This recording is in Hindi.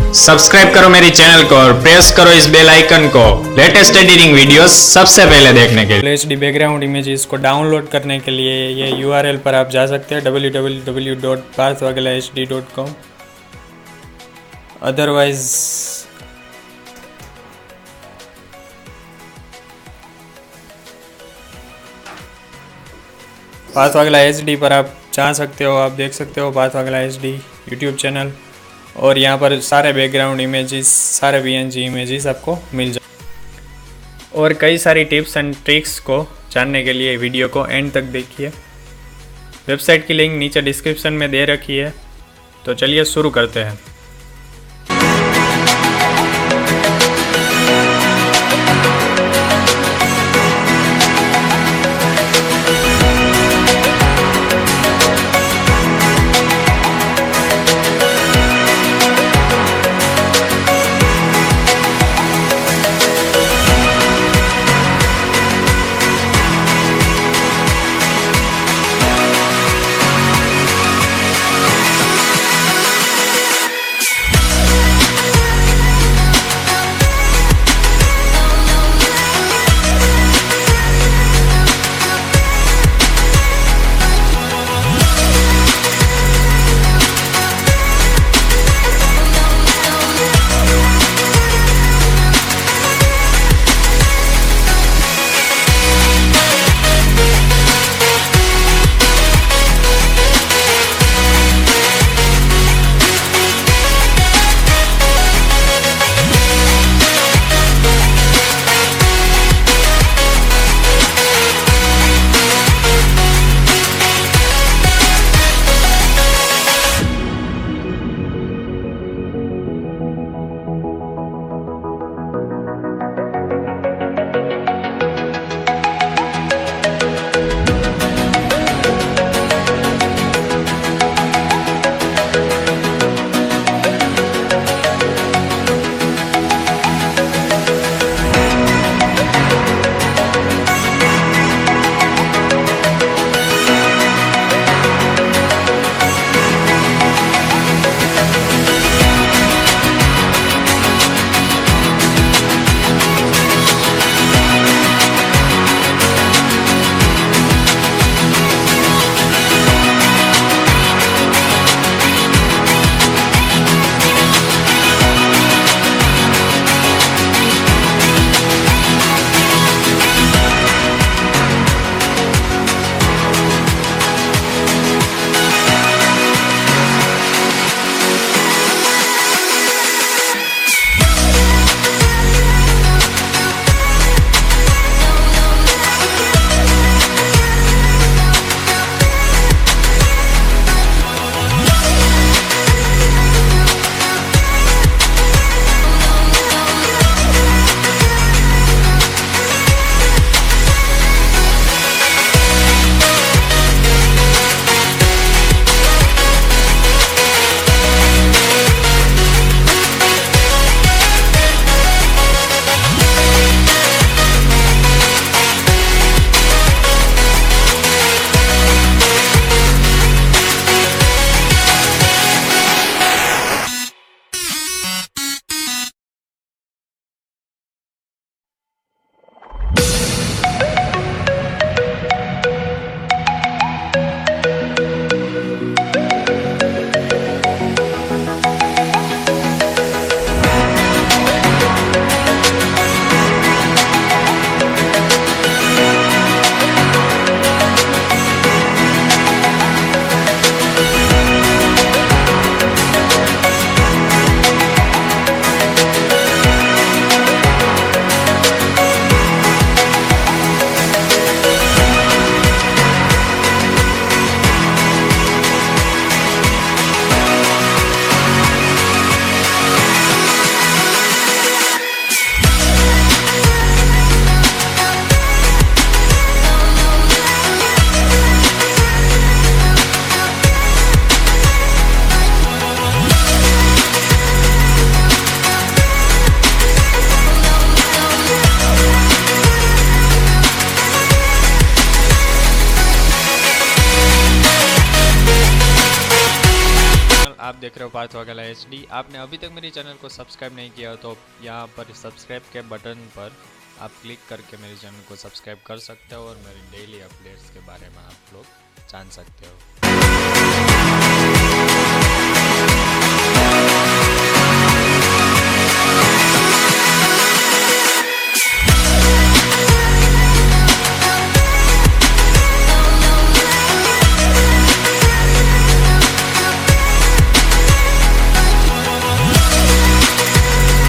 सब्सक्राइब करो मेरी चैनल को और प्रेस करो इस बेल आइकन को लेटेस्ट एडिटिंग वीडियोस सबसे पहले देखने के लिए। HD बैकग्राउंड इमेजेस को डाउनलोड करने के लिए ये URL पर आप जा सकते हैं www.pathwaghlahd.com। अदरवाइज पाथवागला HD पर आप जा सकते हो, आप देख सकते हो पाथवागला HD यूट्यूब चैनल, और यहाँ पर सारे बैकग्राउंड इमेजेस, सारे PNG इमेजेस आपको मिल जाए। और कई सारी टिप्स एंड ट्रिक्स को जानने के लिए वीडियो को एंड तक देखिए। वेबसाइट की लिंक नीचे डिस्क्रिप्शन में दे रखी है। तो चलिए शुरू करते हैं। देख रहे हो पाथ वाला HD। आपने अभी तक मेरे चैनल को सब्सक्राइब नहीं किया हो तो यहाँ पर सब्सक्राइब के बटन पर आप क्लिक करके मेरे चैनल को सब्सक्राइब कर सकते हो और मेरे डेली अपडेट्स के बारे में आप लोग जान सकते हो।